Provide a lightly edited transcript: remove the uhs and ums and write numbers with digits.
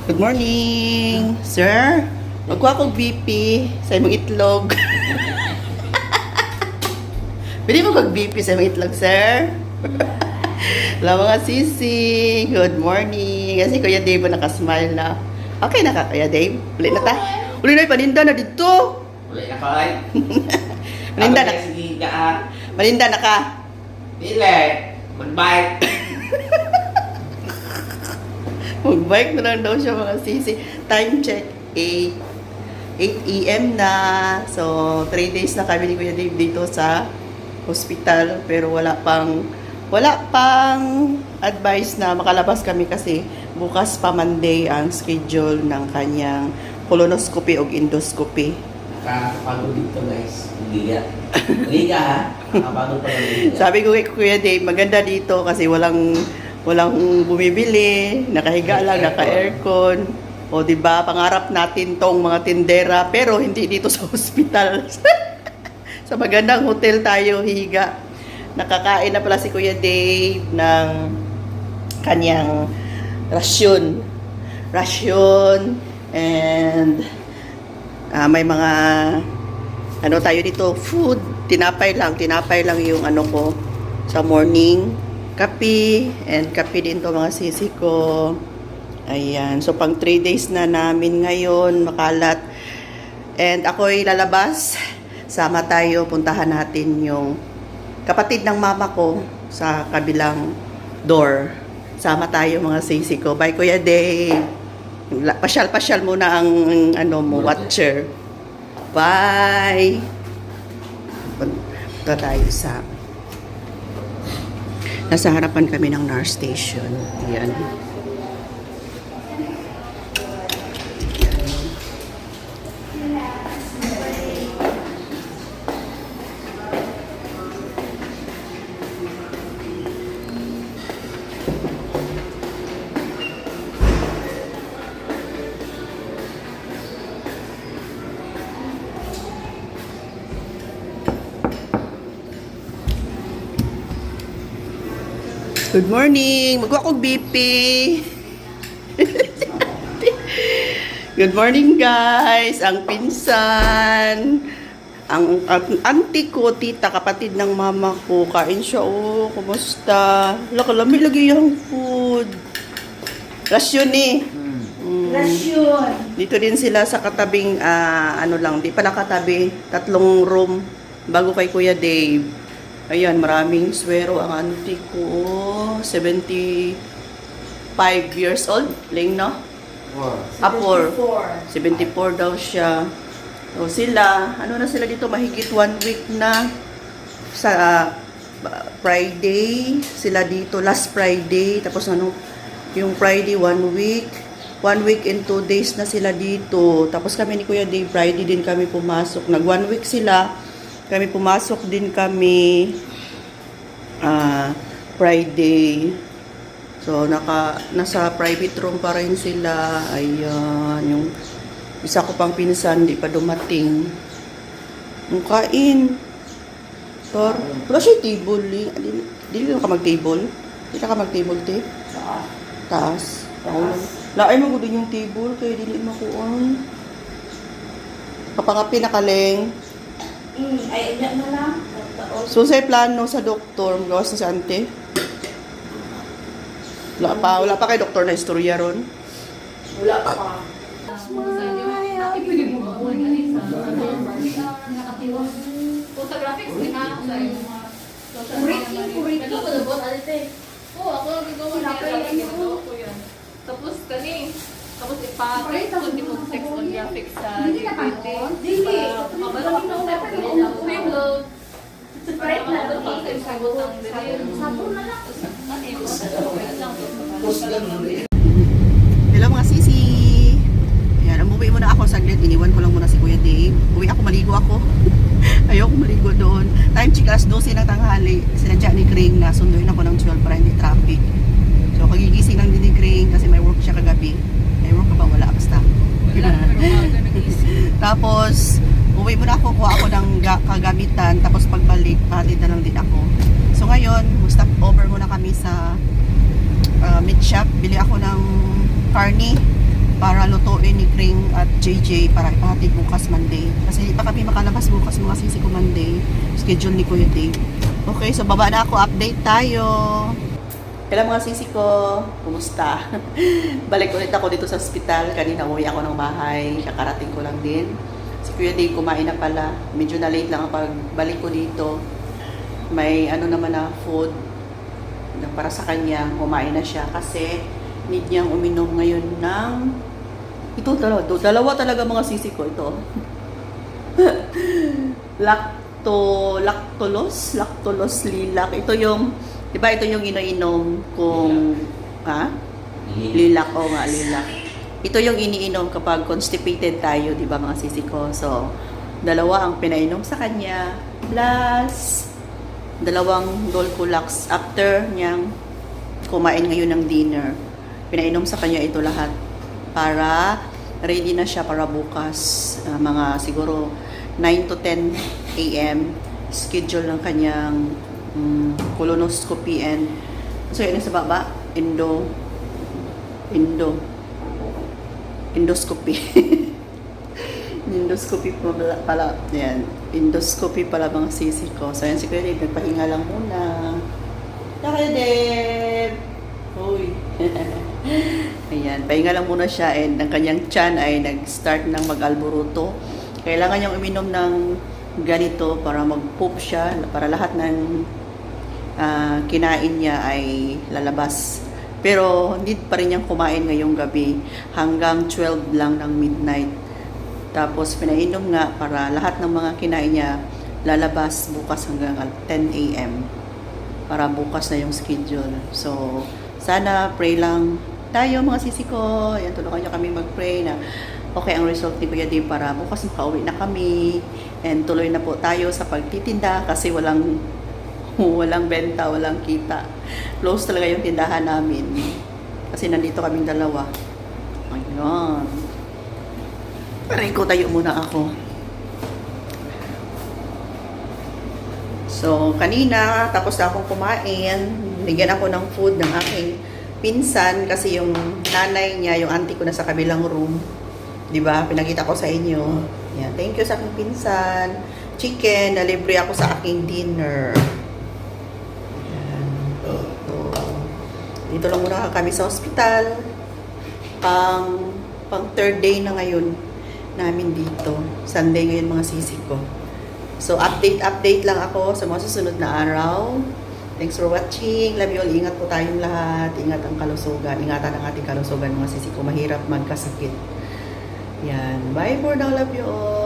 Good morning, sir. Magkuha kong BP sa imong itlog. Pwede mo mag-BP sa imong itlog, sir? Wala mga sisi. Good morning. Kasi Kuya Dave nakasmile na. Okay na ka, Kuya Dave? Uli na ta? Uli na, paninda na dito. Uli na ka ay. Paninda na. Sige ka. Paninda na ka. Dile. Mag-bike. Mag-bike na lang daw siya mga sisi. Time check, 8 a.m. na. So, 3 days na kami ni Kuya Dave dito sa hospital. Pero wala pang advice na makalabas kami kasi bukas pa Monday ang schedule ng kanyang colonoscopy o endoscopy. Nakakapagod dito guys. Liga. Liga ha. Nakakapagod pa lang. Sabi ko kay Kuya Dave, maganda dito kasi walang bumibili, nakahiga lang, naka-aircon. O di ba, pangarap natin tong mga tindera, pero hindi dito sa hospital. Sa magandang hotel tayo higa. Nakakain na pala si Kuya Dave ng kanyang rasyon. And may mga ano tayo dito, food, tinapay lang yung ano ko sa morning. Kape, and kape din to mga sisi ko. Ayan. So, pang 3 days na namin ngayon, makalat. And ako'y lalabas. Sama tayo, puntahan natin yung kapatid ng mama ko sa kabilang door. Sama tayo mga sisi ko. Bye, Kuya Dave. Pasyal-pasyal muna ang ano mo, watcher. Bye! Punta tayo sa nasa harapan kami ng nurse station. Ayan. Good morning! Magwa kong BP! Good morning guys! Ang pinsan! Ang auntie ko, tita, kapatid ng mama ko. Kain siya, oh. Kumusta? Laki lagi yung food. Rasyon eh. Rasyon. Dito din sila sa katabing, ano lang, di pala katabi. 3 room bago kay Kuya Dave. Ayan, maraming swero ang auntie ko. 75 years old. Ling, no? Apor. 74 daw siya. So, sila, ano na sila dito? Mahigit 1 week na. Sa Friday, sila dito. Last Friday. Tapos ano, yung Friday, 1 week. 1 week and 2 days na sila dito. Tapos kami ni Kuya Dave, Friday din kami pumasok. Nag 1 week sila. Kami pumasok din kami Friday. So, nasa private room pa rin sila. Ayan. Yung isa ko pang pinsan, di pa dumating. Yung kain. Tor, wala siya table. Di lang ka mag-table? Di ka mag-table, te? Taas. Laay mo ko din yung table. Kaya dili makuan. Kapangapi na kaleng. Ay, na lang. So, sa plano sa doktor, magawas na si ante? Wala pa kay doktor na istorya ron? Wala pa. Photographics din ako sa iyo. Kurito ko labot alite. Oo, ako nagagawa niya. Tapos tapos ipa-print mo sex on graphics sa GPT. Dili. Mabalak na ako. Preload. Sprite na lang. Sabon na lang. Hello mga sisi! Ayan, umuwi muna ako saglit. Iniwan ko lang muna si Kuya Dave. Uwi ako, maligo ako. Ayoko maligo doon. Time check, alas 12 ng tanghali. Sinadya ni Kring na sunduin ako ng 12 para hindi traffic. So, kagigising lang din ni Kring kasi may work siya kagabi. May work ka ba? Wala. Basta. Tapos, uwi muna ako. Kuha ako ng kagamitan. Tapos pagbalik, hatid na lang din ako. So, ngayon, stop over muna kami sa meat shop. Bili ako ng carne. para lutuin ni Kring at JJ para ipahatid bukas Monday. Kasi hindi pa kami makalabas bukas mga sisi ko Monday. Schedule ni Kuya Dave. Okay, so baba na ako. Update tayo. Kailan mga sisi ko, kumusta? Balik ulit ako dito sa ospital. Kanina uwi ako ng bahay. Kakarating ko lang din. Si Kuya Dave kumain na pala. Medyo na late lang ang pagbalik ko dito. May ano naman na food na para sa kanya. Kumain na siya kasi need niyang uminom ngayon ng ito dalawa talaga mga sisi ko ito. Lactulose lilac. Ito yung, di ba ito yung iniinom kung, ha? Lilac, o nga, lilac. Ito yung iniinom kapag constipated tayo, di ba mga sisi ko? So, dalawa ang pinainom sa kanya, plus, dalawang Dolcolax after niyang kumain ngayon ng dinner. Pinainom sa kanya ito lahat para ready na siya para bukas, mga siguro 9 to 10 a.m. schedule ng kanyang colonoscopy and so yun sa baba endoscopy endoscopy pala yan, endoscopy pala mga sisi ko. So yan si Kuya Dave, nagpahinga lang muna. Kuya Dave, uy. Ayan, pahinga lang muna siya and ang kanyang tiyan ay nag-start ng mag-alburuto. Kailangan niyang uminom ng ganito para mag-poop siya, para lahat ng kinain niya ay lalabas. Pero hindi pa rin niyang kumain ngayong gabi hanggang 12 lang ng midnight. Tapos pinainom nga para lahat ng mga kinain niya lalabas bukas hanggang 10 a.m. para bukas na yung schedule. So, sana pray lang tayo mga sisi ko. Ayan, tulungan nyo kami mag-pray na okay ang result ni Kuya Dave para bukas makauwi na kami. And tuloy na po tayo sa pagtitinda kasi walang benta, walang kita. Close talaga yung tindahan namin. Kasi nandito kaming dalawa. Ayun. Paray ko, tayo muna ako. So, kanina, tapos na akong kumain. Bigyan ako ng food ng aking pinsan kasi yung nanay niya, yung auntie ko na sa kabilang room. 'Di ba? Pinakita ko sa inyo. Yeah, thank you sa aking pinsan. Chicken, nalibre ako sa aking dinner. Ayan. So, dito lang muna kami sa ospital. Pang third day na ngayon namin dito. Sunday ngayon mga sisi ko. So, update lang ako sa mga susunod na araw. Thanks for watching. Love you all. Ingat po tayong lahat. Ingat ang kalusugan. Ingatan ang ating kalusugan mga sisi ko. Mahirap magkasakit. Yan. Bye for now. Love you all.